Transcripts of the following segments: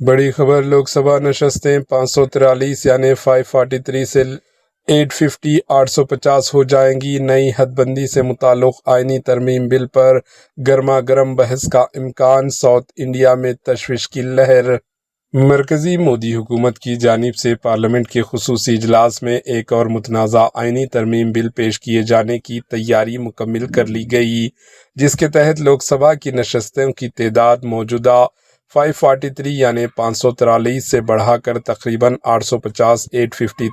بڑی خبر، لوک سبھا نشستیں 543 یعنی 543 سے 850 ہو جائیں گی۔ نئی حد بندی سے متعلق آئینی ترمیم بل پر گرما گرم بحث کا امکان، ساؤتھ انڈیا میں تشویش کی لہر۔ مرکزی مودی حکومت کی جانب سے پارلیمنٹ کے خصوصی اجلاس میں ایک اور متنازع آئینی ترمیم بل پیش کیے جانے کی تیاری مکمل کر لی گئی، جس کے تحت لوک سبھا کی نشستوں کی تعداد موجودہ 543 یعنی 543 سے بڑھا کر تقریباً 850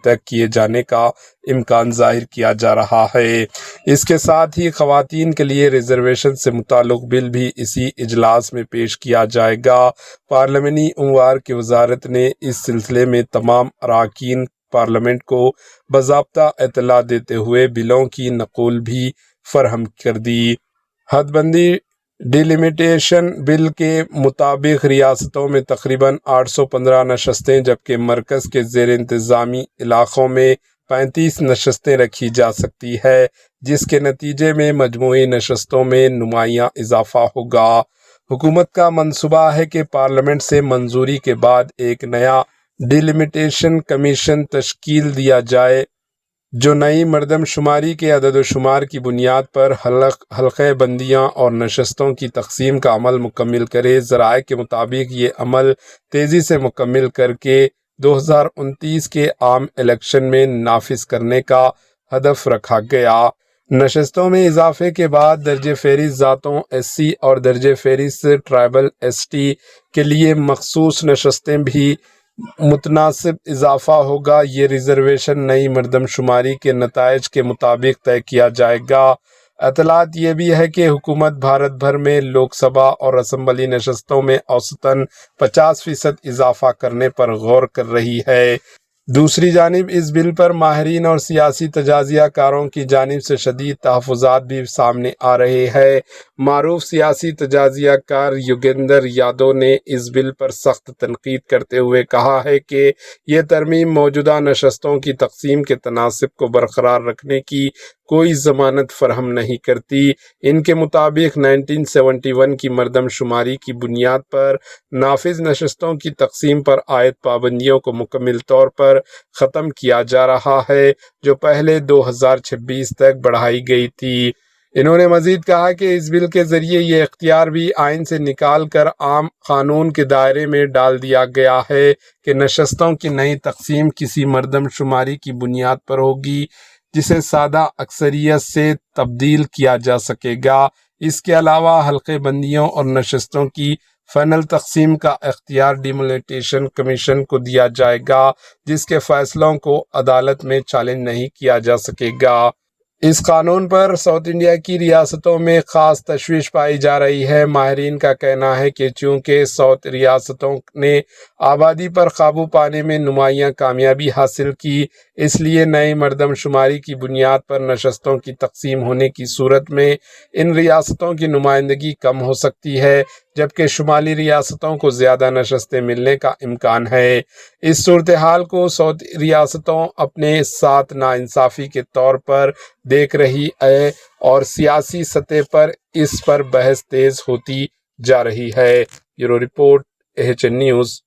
تک کیے جانے کا امکان ظاہر کیا جا رہا ہے۔ اس کے ساتھ ہی خواتین کے لیے ریزرویشن سے متعلق بل بھی اسی اجلاس میں پیش کیا جائے گا۔ پارلیمانی امور کی وزارت نے اس سلسلے میں تمام اراکین پارلیمنٹ کو باضابطہ اطلاع دیتے ہوئے بلوں کی نقل بھی فراہم کر دی۔ حد بندی ڈیلیمیٹیشن بل کے مطابق ریاستوں میں تقریباً 815 نشستیں جبکہ مرکز کے زیر انتظامی علاقوں میں 35 نشستیں رکھی جا سکتی ہے، جس کے نتیجے میں مجموعی نشستوں میں نمایاں اضافہ ہوگا۔ حکومت کا منصوبہ ہے کہ پارلیمنٹ سے منظوری کے بعد ایک نیا ڈیلیمیٹیشن کمیشن تشکیل دیا جائے جو نئی مردم شماری کے عدد و شمار کی بنیاد پر حلقہ بندیاں اور نشستوں کی تقسیم کا عمل مکمل کرے۔ ذرائع کے مطابق یہ عمل تیزی سے مکمل کر کے 2029 کے عام الیکشن میں نافذ کرنے کا ہدف رکھا گیا۔ نشستوں میں اضافے کے بعد درجہ فہرست ذاتوں SC اور درجہ فہرست ٹرائبل ST کے لیے مخصوص نشستیں بھی متناسب اضافہ ہوگا۔ یہ ریزرویشن نئی مردم شماری کے نتائج کے مطابق طے کیا جائے گا۔ اطلاعات یہ بھی ہے کہ حکومت بھارت بھر میں لوک سبھا اور اسمبلی نشستوں میں اوسطاً 50% اضافہ کرنے پر غور کر رہی ہے۔ دوسری جانب اس بل پر ماہرین اور سیاسی تجزیہ کاروں کی جانب سے شدید تحفظات بھی سامنے آ رہے ہیں۔ معروف سیاسی تجزیہ کار یوگیندر یادو نے اس بل پر سخت تنقید کرتے ہوئے کہا ہے کہ یہ ترمیم موجودہ نشستوں کی تقسیم کے تناسب کو برقرار رکھنے کی کوئی ضمانت فراہم نہیں کرتی۔ ان کے مطابق 1971 کی مردم شماری کی بنیاد پر نافذ نشستوں کی تقسیم پر عائد پابندیوں کو مکمل طور پر ختم کیا جا رہا ہے، جو پہلے 2026 تک بڑھائی گئی تھی۔ انہوں نے مزید کہا کہ اس بل کے ذریعے یہ اختیار بھی آئین سے نکال کر عام قانون کے دائرے میں ڈال دیا گیا ہے کہ نشستوں کی نئی تقسیم کسی مردم شماری کی بنیاد پر ہوگی جسے سادہ اکثریت سے تبدیل کیا جا سکے گا۔ اس کے علاوہ حلقہ بندیوں اور نشستوں کی فائنل تقسیم کا اختیار ڈیلیمیٹیشن کمیشن کو دیا جائے گا، جس کے فیصلوں کو عدالت میں چیلنج نہیں کیا جا سکے گا۔ اس قانون پر ساؤتھ انڈیا کی ریاستوں میں خاص تشویش پائی جا رہی ہے۔ ماہرین کا کہنا ہے کہ چونکہ ساؤتھ ریاستوں نے آبادی پر قابو پانے میں نمایاں کامیابی حاصل کی، اس لیے نئی مردم شماری کی بنیاد پر نشستوں کی تقسیم ہونے کی صورت میں ان ریاستوں کی نمائندگی کم ہو سکتی ہے، جبکہ شمالی ریاستوں کو زیادہ نشستیں ملنے کا امکان ہے۔ اس صورتحال کو ساؤتھ ریاستوں اپنے ساتھ ناانصافی کے طور پر دیکھ رہی ہے اور سیاسی سطح پر اس پر بحث تیز ہوتی جا رہی ہے۔ Bureau report AHN news.